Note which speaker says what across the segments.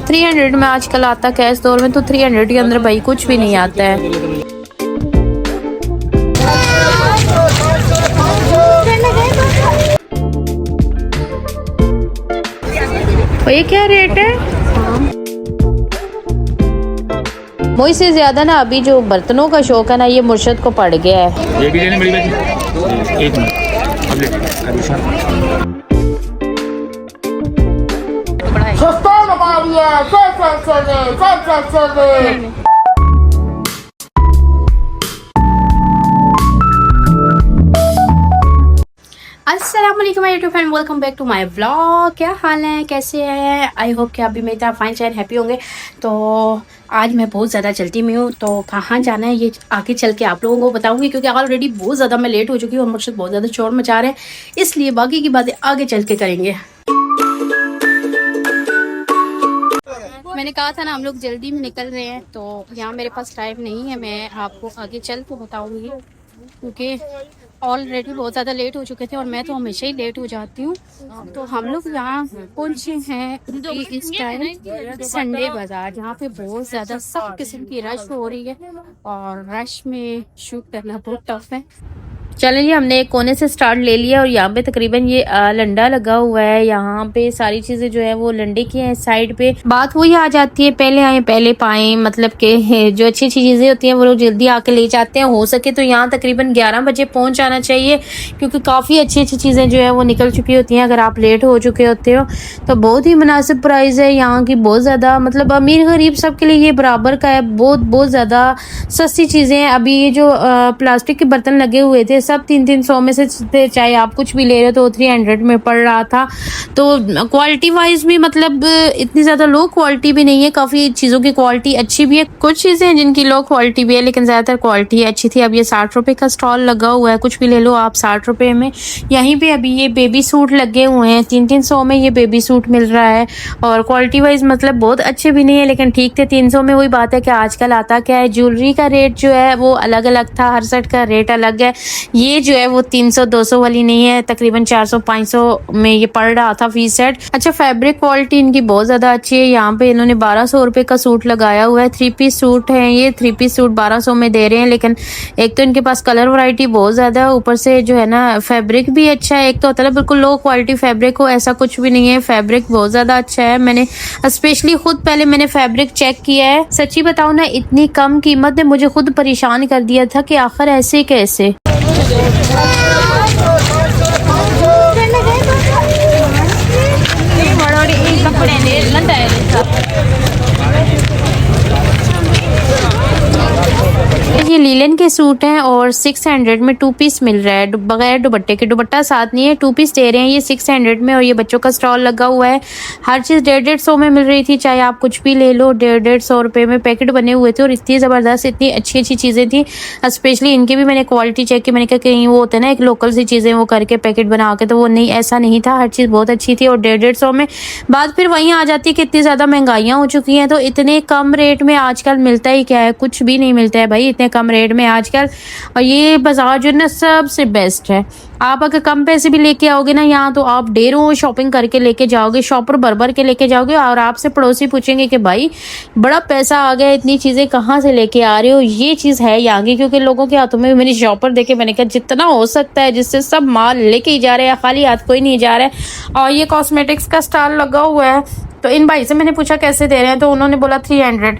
Speaker 1: 300 में आजकल आता क्या है इस दौर में, तो 300 के अंदर भाई कुछ भी नहीं आता है। और ये क्या रेट है? मुझ से ज्यादा ना अभी जो बर्तनों का शौक है ना, ये मुर्शद को पड़ गया है।
Speaker 2: ये भी लेने बड़ी बात, एक मिनट अब ले
Speaker 3: सस्ता बता दिया,
Speaker 1: अस्सलामुअलैकुम YouTube friend, welcome back to my vlog. क्या हाल है, कैसे हैं? आई होप कि आप भी मेरी तरह फाइन शाइन हैप्पी होंगे। तो आज मैं बहुत ज़्यादा जल्दी में हूँ, तो कहाँ जाना है ये आगे चल के आप लोगों को बताऊंगी, क्योंकि ऑलरेडी बहुत ज़्यादा मैं लेट हो चुकी हूँ और मुझसे बहुत ज़्यादा शोर मचा रहे हैं, इसलिए बाकी की बातें आगे चल के करेंगे। मैंने कहा था ना हम लोग जल्दी में निकल रहे हैं, तो यहाँ मेरे पास टाइम नहीं है, मैं आपको आगे चल के बताऊँगी, क्योंकि ऑलरेडी बहुत ज़्यादा लेट हो चुके थे और मैं तो हमेशा ही लेट हो जाती हूँ। तो हम लोग यहाँ पहुँचे हैं इस टाइम संडे बाज़ार, जहाँ पे बहुत ज़्यादा सब किस्म की रश हो रही है और रश में शूट करना बहुत टफ है। चलें जी, हमने एक कोने से स्टार्ट ले लिया और यहाँ पे तकरीबन ये लंडा लगा हुआ है। यहाँ पे सारी चीजें जो है वो लंडे की हैं। साइड पे बात वही आ जाती है, पहले आए पहले पाएं, मतलब कि जो अच्छी अच्छी चीजें होती हैं वो लोग जल्दी आके ले जाते हैं। हो सके तो यहाँ तकरीबन 11 बजे पहुंच जाना चाहिए, क्योंकि काफ़ी अच्छी अच्छी चीज़ें जो है वो निकल चुकी होती हैं। अगर आप लेट हो चुके होते हो तो बहुत ही मुनासिब प्राइस है यहाँ की, बहुत ज़्यादा, मतलब अमीर गरीब सबके लिए ये बराबर का है। बहुत बहुत ज़्यादा सस्ती चीज़ें हैं। अभी ये जो प्लास्टिक के बर्तन लगे हुए थे सब 300 में से थे, चाहे आप कुछ भी ले रहे हो तो 300 में पड़ रहा था। तो क्वालिटी वाइज भी मतलब इतनी ज़्यादा लो क्वालिटी भी नहीं है, काफ़ी चीज़ों की क्वालिटी अच्छी भी है। कुछ चीज़ें हैं जिनकी लो क्वालिटी भी है, लेकिन ज़्यादातर क्वालिटी अच्छी थी। अब ये 60 रुपये का स्टॉल लगा हुआ है, कुछ भी ले लो आप 60 रुपये में। यहीं पे अभी ये बेबी सूट लगे हुए हैं, 300 में ये बेबी सूट मिल रहा है और क्वालिटी वाइज मतलब बहुत अच्छे भी नहीं है, लेकिन ठीक थे 300 में। वही बात है कि आजकल आता क्या है, ज्वेलरी का रेट जो है वो अलग अलग था, हर सेट का रेट अलग है। ये जो है वो 300-200 वाली नहीं है, तकरीबन 400-500 में ये पड़ रहा था फी सेट। अच्छा, फैब्रिक क्वालिटी इनकी बहुत ज़्यादा अच्छी है। यहाँ पे इन्होंने 1200 रुपये का सूट लगाया हुआ है, 3 पीस सूट है ये। 3 पीस सूट 1200 में दे रहे हैं, लेकिन एक तो इनके पास कलर वैरायटी बहुत ज़्यादा है, ऊपर से जो है ना फैब्रिक भी अच्छा है। एक तो होता है बिल्कुल लो क्वालिटी फैब्रिक हो, ऐसा कुछ भी नहीं है, फैब्रिक बहुत ज़्यादा अच्छा है। मैंने स्पेशली खुद पहले मैंने फैब्रिक चेक किया है। सच्ची बताऊँ ना, इतनी कम कीमत ने मुझे खुद परेशान कर दिया था कि आखिर ऐसे कैसे। ये लीलन के सूट हैं और 600 में 2 पीस मिल रहा है, बगैर दुपट्टे के। दुपट्टा साथ नहीं है, 2 पीस दे रहे हैं ये 600 में। और ये बच्चों का स्टॉल लगा हुआ है, हर चीज़ 150-150 में मिल रही थी, चाहे आप कुछ भी ले लो 150-150 रुपये में पैकेट बने हुए थे। और इतनी ज़बरदस्त, इतनी अच्छी अच्छी चीज़ें थी। स्पेशली इनकी भी मैंने क्वालिटी चेक की, मैंने कहा कहीं वो होता है ना एक लोकल सी चीज़ें वो करके पैकेट बना के, तो वो नहीं, ऐसा नहीं था, हर चीज़ बहुत अच्छी थी और 150-150 में। बात फिर वहीं आ जाती है कि इतनी ज़्यादा महंगाइयाँ हो चुकी हैं, तो इतने कम रेट में आजकल मिलता ही क्या है, कुछ भी नहीं मिलता है भाई इतने कम रेट में आजकल। और ये बाजार जो है ना सबसे बेस्ट है। आप अगर कम पैसे भी लेके आओगे ना यहाँ, तो आप ढेरों शॉपिंग करके लेके जाओगे, शॉपर भर भर के लेके जाओगे, और आपसे पड़ोसी पूछेंगे कि भाई बड़ा पैसा आ गया, इतनी चीज़ें कहाँ से लेके आ रहे हो। ये चीज़ है यहाँ की, क्योंकि लोगों के हाथों में मैंने शॉपर देखे, मैंने कहा जितना हो सकता है जिससे सब माल लेके ही जा रहे हैं, खाली हाथ कोई नहीं जा रहा है। और ये कॉस्मेटिक्स का स्टॉल लगा हुआ है, तो इन भाई से मैंने पूछा कैसे दे रहे हैं, तो उन्होंने बोला 300।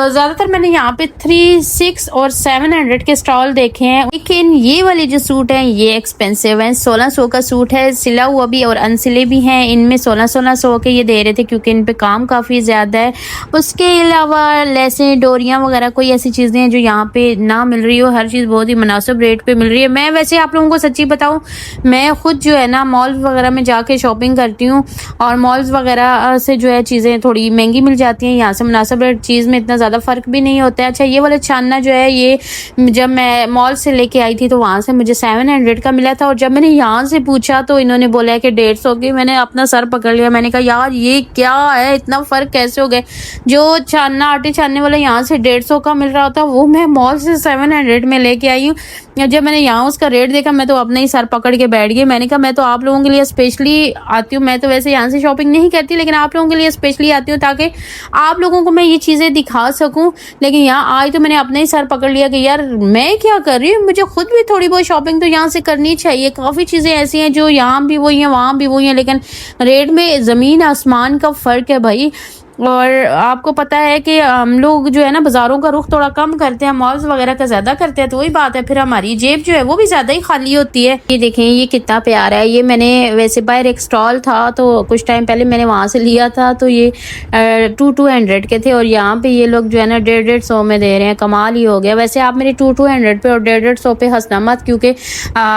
Speaker 1: ज़्यादातर मैंने यहाँ पे 3, 6 और 700 के स्टॉल देखे हैं, लेकिन ये वाले जो सूट हैं ये एक्सपेंसिव हैं। 1600 का सूट है, सिला हुआ भी और अनसिले भी हैं। इनमें 1600 के ये दे रहे थे, क्योंकि इन पे काम काफ़ी ज़्यादा है। उसके अलावा लेसें, डोरियाँ वगैरह कोई ऐसी चीज़ें हैं जो यहाँ पे ना मिल रही हो, हर चीज़ बहुत ही मुनासिब रेट पे मिल रही है। मैं वैसे आप लोगों को सच्ची बताऊँ, मैं खुद जो है ना मॉल वगैरह में जाके शॉपिंग करती हूँ, और मॉल्स वगैरह से जो है चीज़ें थोड़ी महंगी मिल जाती हैं, यहाँ से मुनासिब रेट चीज़ में इतना ज़्यादा फ़र्क भी नहीं होता है। अच्छा, ये वाला छानना जो है ये जब मैं मॉल से लेके आई थी तो वहाँ से मुझे 700 का मिला था, और जब मैंने यहाँ से पूछा तो इन्होंने बोला है कि 150 की। मैंने अपना सर पकड़ लिया, मैंने कहा यार ये क्या है, इतना फ़र्क कैसे हो गया। जो छानना आटे छानने वाला यहाँ से 150 का मिल रहा था, वो मैं मॉल से 700 में लेके आई हूँ। जब मैंने यहाँ उसका रेट देखा मैं तो अपना ही सर पकड़ के बैठ गई। मैंने कहा मैं तो आप लोगों के लिए स्पेशली आती हूँ, मैं तो वैसे यहाँ से शॉपिंग नहीं करती लेकिन आप लोगों के लिए स्पेशली आती हूँ ताकि आप लोगों को मैं ये चीज़ें दिखा सकूँ। लेकिन यहाँ आई तो मैंने अपना ही सर पकड़ लिया कि यार मैं क्या कर रही हूँ, मुझे खुद भी थोड़ी बहुत शॉपिंग तो यहाँ से करनी चाहिए। काफ़ी चीज़ें ऐसी हैं जो यहाँ भी वही हैं वहाँ भी वही हैं, लेकिन रेट में ज़मीन आसमान का फ़र्क है भाई। और आपको पता है कि हम लोग जो है ना बाज़ारों का रुख थोड़ा कम करते हैं, मॉल्स वगैरह का ज़्यादा करते हैं, तो वही बात है फिर हमारी जेब जो है वो भी ज़्यादा ही खाली होती है। ये देखें ये कितना प्यारा है। ये मैंने वैसे बाहर एक स्टॉल था तो कुछ टाइम पहले मैंने वहाँ से लिया था, तो ये 200 के थे और यहाँ पे ये लोग जो है ना 150 में दे रहे हैं। कमाल ही हो गया। वैसे आप मेरे 200 पे और 150 पे हंसना मत, क्योंकि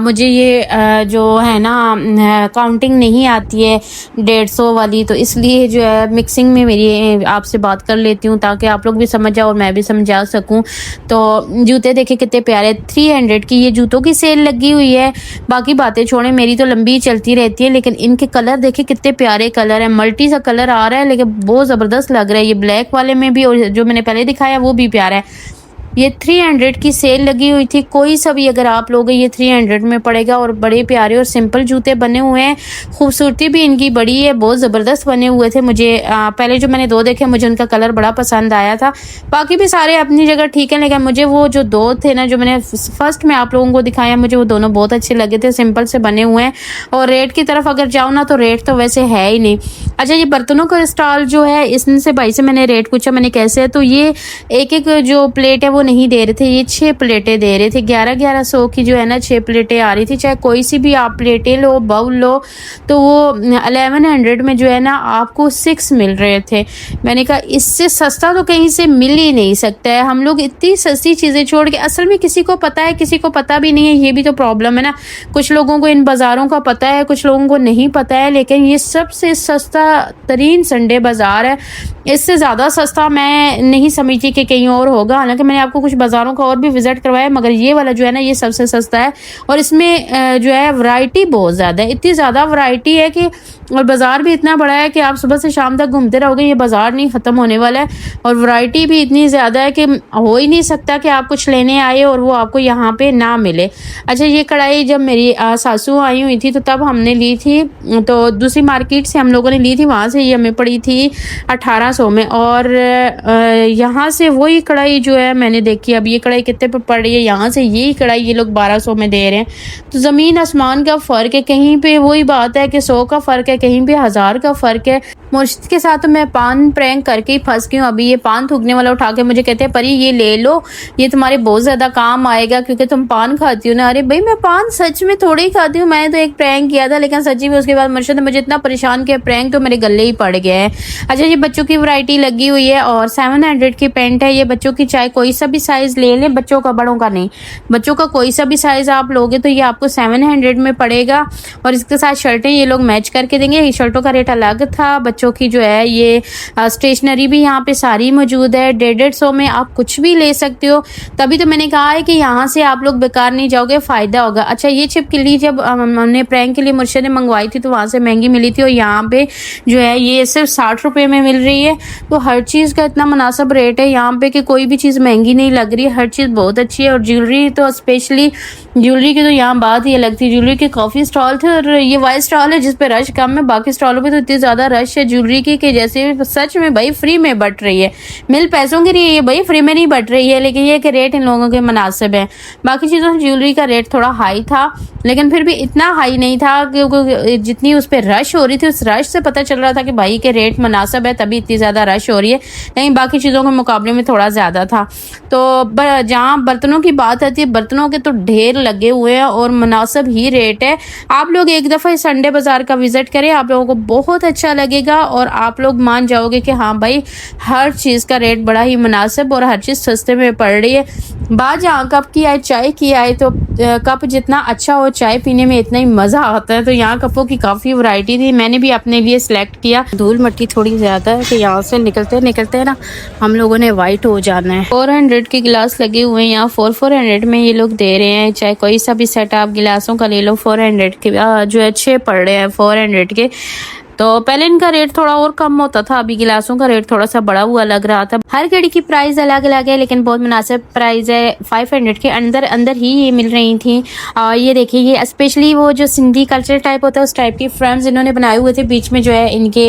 Speaker 1: मुझे ये जो है ना काउंटिंग नहीं आती है 150 वाली, तो इसलिए जो है मिक्सिंग में मेरी आपसे बात कर लेती हूँ ताकि आप लोग भी समझ जाओ और मैं भी समझा सकूँ। तो जूते देखे कितने प्यारे, 300 की ये जूतों की सेल लगी हुई है। बाकी बातें छोड़ें, मेरी तो लंबी चलती रहती है, लेकिन इनके कलर देखे कितने प्यारे कलर है। मल्टी सा कलर आ रहा है लेकिन बहुत ज़बरदस्त लग रहा है। ये ब्लैक वाले में भी और जो मैंने पहले दिखाया वो भी प्यारा है। ये 300 की सेल लगी हुई थी। कोई सा भी अगर आप लोगे ये 300 में पड़ेगा और बड़े प्यारे और सिंपल जूते बने हुए हैं। खूबसूरती भी इनकी बड़ी है, बहुत ज़बरदस्त बने हुए थे। मुझे पहले जो मैंने 2 देखे मुझे उनका कलर बड़ा पसंद आया था। बाकी भी सारे अपनी जगह ठीक है, लेकिन मुझे वो जो 2 थे ना जो मैंने फर्स्ट में आप लोगों को दिखाया, मुझे वो दोनों बहुत अच्छे लगे थे। सिंपल से बने हुए हैं और रेट की तरफ अगर जाओ ना तो रेट तो वैसे है ही नहीं। अच्छा ये बर्तनों का स्टॉल जो है, इससे भाई से मैंने रेट पूछा, मैंने कैसे है, तो ये एक जो प्लेट है वो नहीं दे रहे थे, ये 6 प्लेटें दे रहे थे। 1100 की जो है ना 6 प्लेटें आ रही थी। चाहे कोई सी भी आप प्लेटें लो बाउल लो तो वो 1100 में जो है ना आपको 6 मिल रहे थे। मैंने कहा इससे सस्ता तो कहीं से मिल ही नहीं सकता है। हम लोग इतनी सस्ती चीज़ें छोड़ के, असल में किसी को पता है किसी को पता भी नहीं है, ये भी तो प्रॉब्लम है ना। कुछ लोगों को इन बाज़ारों का पता है, कुछ लोगों को नहीं पता है, लेकिन ये सबसे सस्ता तरीन संडे बाज़ार है। इससे ज़्यादा सस्ता मैं नहीं समझती कि कहीं और होगा। हालांकि मैंने आपको कुछ बाज़ारों का और भी विज़िट करवाया, मगर ये वाला जो है ना ये सबसे सस्ता है और इसमें जो है वैरायटी बहुत ज़्यादा है। इतनी ज़्यादा वैरायटी है कि, और बाज़ार भी इतना बड़ा है कि आप सुबह से शाम तक घूमते रहोगे, ये बाज़ार नहीं ख़त्म होने वाला है। और वैरायटी भी इतनी ज़्यादा है कि हो ही नहीं सकता कि आप कुछ लेने आए और वो आपको यहाँ पे ना मिले। अच्छा ये कढ़ाई जब मेरी सासू आई हुई थी तो तब हमने ली थी, तो दूसरी मार्केट से हम लोगों ने ली थी, वहाँ से ये हमें पड़ी थी 1800 में। और यहाँ से वही कढ़ाई जो है मैंने देखी, अब ये कढ़ाई कितने पे पड़ रही है, यहाँ से यही कढ़ाई ये लोग 1200 में दे रहे हैं। तो ज़मीन आसमान का फ़र्क है। कहीं पे वही बात है कि 100 का फ़र्क है, कहीं पे 1000 का फ़र्क है। मुर्शिद के साथ तो मैं पान प्रैंक करके ही फंस गई हूँ। अभी ये पान थूकने वाला उठा के मुझे कहते हैं परी ये ले लो, ये तुम्हारे बहुत ज़्यादा काम आएगा क्योंकि तुम पान खाती हो ना। अरे भाई मैं पान सच में थोड़ी ही खाती हूँ, मैंने तो एक प्रैंक किया था, लेकिन सच्ची में उसके बाद मुर्शिद ने मुझे इतना परेशान किया, प्रैंक तो मेरे गले ही पड़ गया है। अच्छा ये बच्चों की वैरायटी लगी हुई है और 700 की पेंट है। ये बच्चों की चाहे कोई सा भी साइज़ ले लें, बच्चों का बड़ों का नहीं, बच्चों का कोई सा भी साइज़ आप लोगे तो ये आपको 700 में पड़ेगा। और इसके साथ शर्टें ये लोग मैच करके देंगे। ये शर्टों का रेट अलग था। बच्चों की जो है ये स्टेशनरी भी यहाँ पे सारी मौजूद है। 150 में आप कुछ भी ले सकते हो। तभी तो मैंने कहा है कि यहाँ से आप लोग बेकार नहीं जाओगे, फ़ायदा होगा। अच्छा ये छिपकली जब हमने प्रैंक के लिए मुर्शिद ने मंगवाई थी तो वहाँ से महंगी मिली थी और यहाँ पे जो है ये सिर्फ 60 रुपये में मिल रही है। तो हर चीज़ का इतना मुनासिब रेट है यहाँ पे कि कोई भी चीज़ महंगी नहीं लग रही है, हर चीज़ बहुत अच्छी है। और ज्वेलरी तो स्पेशली ज्वेलरी की तो यहाँ बात ही अलग थी। ज्वेलरी के काफ़ी स्टॉल थे और ये वाइट स्टॉल है जिस पे रश कम है, बाकी स्टॉलों पे तो इतनी ज़्यादा रश है ज्वेलरी की कि जैसे सच में भाई फ्री में बट रही है। मिल पैसों की रही है भाई, फ्री में नहीं बट रही है, लेकिन ये कि रेट इन लोगों के मुनासिब है। बाकी चीज़ों से ज्वेलरी का रेट थोड़ा हाई था, लेकिन फिर भी इतना हाई नहीं था क्योंकि जितनी उस पर रश हो रही थी उस रश से पता चल रहा था कि भाई के रेट मुनासिब है, तभी इतनी ज़्यादा रश हो रही है। लेकिन बाकी चीज़ों के मुकाबले में थोड़ा ज़्यादा था। तो जहाँ बर्तनों की बात आती है, बर्तनों के तो ढेर लगे हुए हैं और मुनासिब ही रेट है। आप लोग एक दफ़ा इस संडे बाज़ार का विज़िट करें, आप लोगों को बहुत अच्छा लगेगा और आप लोग मान जाओगे कि हाँ भाई हर चीज़ का रेट बड़ा ही मुनासिब और हर चीज़ सस्ते में पड़ रही है। बात जहाँ कप की आए चाय की आए तो कप जितना अच्छा हो चाय पीने में इतना ही मज़ा आता है। तो यहाँ कपों की काफ़ी वैरायटी थी, मैंने भी अपने लिए सिलेक्ट किया। धूल मट्टी थोड़ी ज़्यादा है कि यहाँ से निकलते निकलते ना हम लोगों ने वाइट हो जाना है। 400 के गिलास लगे हुए हैं यहाँ, 400 में ये लोग दे रहे हैं। चाहे कोई सा भी सेट आप गिलासों का ले लो, 400 के जो है 6 पड़ रहे हैं 400 के। तो पहले इनका रेट थोड़ा और कम होता था, अभी गिलासों का रेट थोड़ा सा बढ़ा हुआ लग रहा था। हर घड़ी की प्राइस अलग अलग है, लेकिन बहुत मुनासिब प्राइस है। 500 के अंदर अंदर ही ये मिल रही थी। ये देखिए, ये स्पेशली वो जो सिंधी कल्चर टाइप होता है उस टाइप की फ्रेम्स इन्होंने बनाए हुए थे। बीच में जो है इनके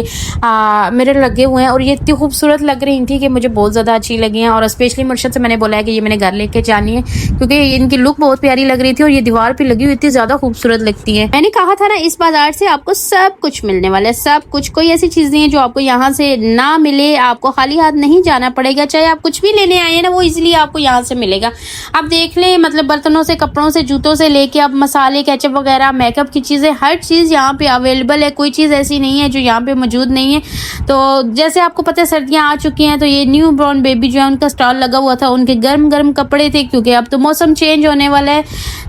Speaker 1: मिरर लगे हुए हैं और ये इतनी खूबसूरत लग रही थी कि मुझे बहुत ज़्यादा अच्छी लगी हैं। और स्पेशली मुर्शद से मैंने बोला है कि ये मैंने घर लेके जानी है, क्योंकि इनकी लुक बहुत प्यारी लग रही थी और ये दीवार पे लगी हुई इतनी ज़्यादा खूबसूरत लगती है। मैंने कहा था ना, इस बाजार से आपको सब कुछ मिलने वाला है, सब कुछ। कोई ऐसी चीज़ नहीं है जो आपको यहाँ से ना मिले। आपको खाली हाथ नहीं जाना पड़ेगा, चाहे आप कुछ भी लेने आए हैं ना, वो इजीली आपको यहाँ से मिलेगा। आप देख लें, मतलब बर्तनों से, कपड़ों से, जूतों से लेके आप मसाले, केचप वगैरह, मेकअप की चीज़ें, हर चीज़ यहाँ पे अवेलेबल है। कोई चीज़ ऐसी नहीं है जो यहाँ पे मौजूद नहीं है। तो जैसे आपको पता है सर्दियाँ आ चुकी हैं, तो ये न्यू बॉर्न बेबी जो है उनका स्टॉल लगा हुआ था। उनके गर्म गर्म कपड़े थे, क्योंकि अब तो मौसम चेंज होने वाला है।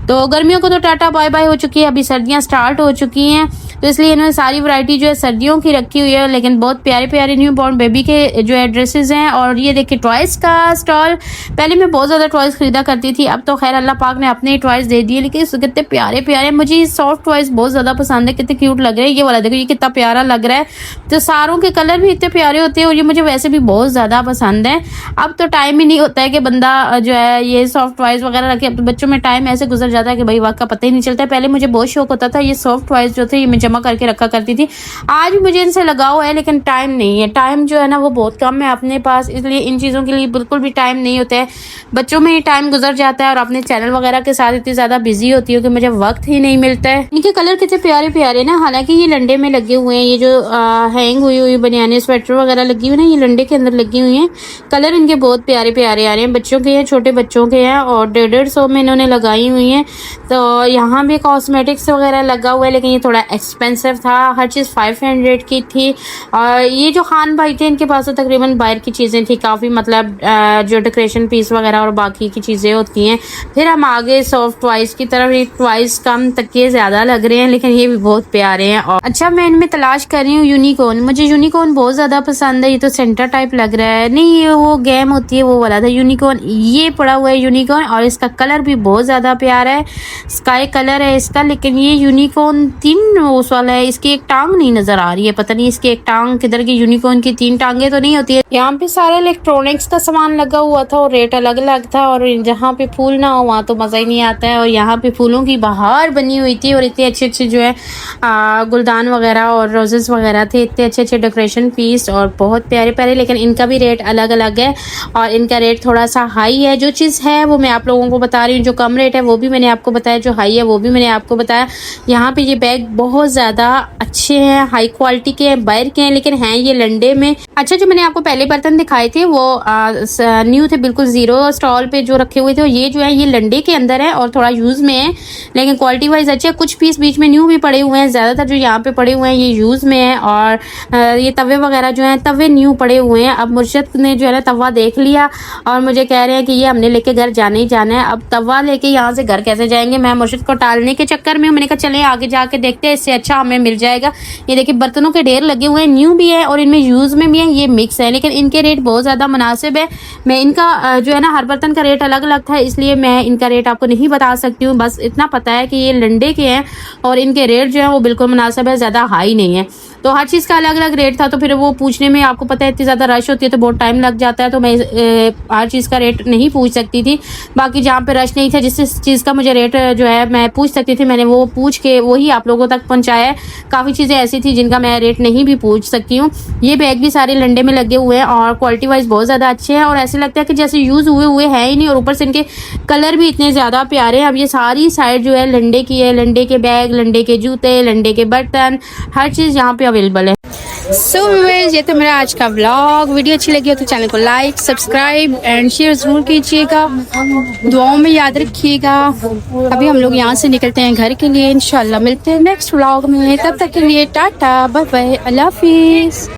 Speaker 1: तो गर्मियों को तो टाटा बाय बाय हो चुकी है, अभी सर्दियाँ स्टार्ट हो चुकी हैं, तो इसलिए इन्होंने सारी वैरायटी जो है सर्दियों की रखी हुई है। लेकिन बहुत प्यारे प्यारे न्यू बॉर्न बेबी के जो है ड्रेसेस हैं। और ये देखिए टॉयज़ का स्टॉल। पहले मैं बहुत ज़्यादा टॉयज़ खरीदा करती थी, अब तो खैर अल्लाह पाक ने अपने ही टॉयज़ दे दिए, लेकिन कितने प्यारे प्यारे, मुझे सॉफ्ट टॉयज़ बहुत ज़्यादा पसंद है, कितने क्यूट लग रहे हैं। ये वाला देखो, ये कितना प्यारा लग रहा है। तो सारों के कलर भी इतने प्यारे होते हैं और ये मुझे वैसे भी बहुत ज़्यादा पसंद है। अब तो टाइम ही नहीं होता है कि बंदा जो है ये सॉफ्ट टॉयज़ वगैरह रखे। अब तो बच्चों में टाइम ऐसे गुजर जाता है कि भाई वक्त का पता ही नहीं चलता है। पहले मुझे बहुत शौक होता था, ये सॉफ्ट टॉयज़ जो थे ये मैं जमा करके रखा करती थी। आज भी मुझे इनसे लगाव है, लेकिन टाइम नहीं है। टाइम जो है ना वो बहुत कम है अपने पास, इसलिए इन चीज़ों के लिए बिल्कुल भी टाइम नहीं होता है। बच्चों में ही टाइम गुजर जाता है और अपने चैनल वगैरह के साथ इतनी ज़्यादा बिजी होती हूँ कि मुझे वक्त ही नहीं मिलता है। इनके कलर कितने प्यारे प्यारे ना, हालांकि ये लंडे में लगे हुए हैं। ये जो हैंग हुई हुई बनियाने, स्वेटर वगैरह लगी हुई ना, ये लंडे के अंदर लगी हुई हैं। कलर इनके बहुत प्यारे प्यारे आ रहे हैं। बच्चों के हैं, छोटे बच्चों के हैं और 150 में इन्होंने लगाई हुई हैं। तो यहाँ भी कॉस्मेटिक्स वगैरह लगा हुआ है, लेकिन ये थोड़ा एक्सपेंसिव था। हर चीज़ 500 की थी। और ये जो खान भाई थे इनके पास तो तकरीबन बाहर की चीज़ें थी काफ़ी, मतलब जो डेकोरेशन पीस वगैरह और बाकी की चीज़ें होती हैं। फिर हम आगे सॉफ्ट टॉयज़ की तरफ। ये टॉयज़ कम, तकिए ज़्यादा लग रहे हैं, लेकिन ये भी बहुत प्यारे हैं। और अच्छा, मैं इनमें तलाश कर रही हूँ यूनिकॉर्न। मुझे यूनिकॉर्न बहुत ज़्यादा पसंद है। ये तो सेंटर टाइप लग रहा है, नहीं ये वो गेम होती है वो वाला था यूनिकॉर्न। ये पड़ा हुआ है यूनिकॉर्न और इसका कलर भी बहुत ज़्यादा प्यारा है, स्काई कलर है इसका। लेकिन ये यूनिकॉर्न 3 उस वाला है, इसकी एक टांग नहीं नज़र आ रही है, पता नहीं इसकी एक टांग किधर की। यूनिकॉर्न की 3 टांगे तो नहीं होती है। यहाँ पे सारे इलेक्ट्रॉनिक्स का सामान लगा हुआ था और रेट अलग अलग था। और जहाँ पे फूल ना हो वहाँ तो मज़ा ही नहीं आता है। और यहाँ पे फूलों की बहार बनी हुई थी और इतने अच्छे अच्छे जो है गुलदान वगैरह और रोजेस वगैरह थे, इतने अच्छे अच्छे डेकोरेशन पीस और बहुत प्यारे प्यारे। लेकिन इनका भी रेट अलग अलग है और इनका रेट थोड़ा सा हाई है। जो चीज़ है वो मैं आप लोगों को बता रही हूँ, जो कम रेट है वो भी मैंने आपको बताया, जो हाई है वो भी मैंने आपको बताया। यहाँ पे ये बैग बहुत ज़्यादा अच्छे हैं, हाई क्वालिटी के हैं, बाहर के हैं, लेकिन हैं ये लंडे में। अच्छा, जो मैंने आपको पहले बर्तन दिखाए थे वो न्यू थे, बिल्कुल ज़ीरो स्टॉल पे जो रखे हुए थे। ये जो है ये लंडे के अंदर है और थोड़ा यूज़ में है, लेकिन क्वालिटी वाइज अच्छे। कुछ पीस बीच में न्यू भी पड़े हुए हैं, ज़्यादातर जो यहाँ पे पड़े हुए हैं ये यूज़ में है। और ये तवे वगैरह जो हैं, तवे न्यू पड़े हुए हैं। अब मुर्शद ने जो है ना तवा देख लिया और मुझे कह रहे हैं कि ये हमने लेके घर जाना ही जाना है। अब तवा लेके यहाँ से घर कैसे जाएंगे? मैं मुर्शद को टालने के चक्कर में मैंने कहा चले आगे जाके देखते हैं, इससे अच्छा हमें मिल जाएगा। ये देखिए बर्तनों के ढेर लगे हुए हैं, न्यू भी है और इनमें यूज़ में भी है, ये मिक्स है, लेकिन इनके रेट बहुत ज़्यादा मुनासिब है। मैं इनका जो है ना हर बर्तन का रेट अलग अलग था, इसलिए मैं इनका रेट आपको नहीं बता सकती हूँ। बस इतना पता है कि ये लंडे के हैं और इनके रेट जो है वो बिल्कुल मुनासिब है, ज़्यादा हाई नहीं है। तो हर चीज़ का अलग अलग रेट था, तो फिर वो पूछने में आपको पता है इतनी ज़्यादा रश होती है तो बहुत टाइम लग जाता है, तो मैं हर चीज़ का रेट नहीं पूछ सकती थी। बाकी जहाँ पे रश नहीं था, जिस चीज़ का मुझे रेट जो है मैं पूछ सकती थी, मैंने वो पूछ के वही आप लोगों तक पहुँचाया है। काफ़ी चीज़ें ऐसी थी जिनका मैं रेट नहीं भी पूछ सकती हूँ। ये बैग भी सारे लंडे में लगे हुए हैं और क्वालिटी वाइज बहुत ज़्यादा अच्छे हैं और ऐसे लगता है कि जैसे यूज़ हुए हैं ही नहीं, और ऊपर से इनके कलर भी इतने ज़्यादा प्यारे हैं। अब ये सारी साइड जो है लंडे की है, लंडे के बैग, लंडे के जूते, लंडे के बर्तन, हर चीज़ यहाँ पे अवेलेबल है। सो व्यूअर्स, ये तो मेरा आज का व्लॉग। वीडियो अच्छी लगी हो तो चैनल को लाइक, सब्सक्राइब एंड शेयर ज़रूर कीजिएगा। दुआओं में याद रखिएगा। अभी हम लोग यहाँ से निकलते हैं घर के लिए, इंशाल्लाह मिलते हैं नेक्स्ट व्लॉग में। तब तक के लिए टाटा, बाय बाय, अल्लाह हाफिज़।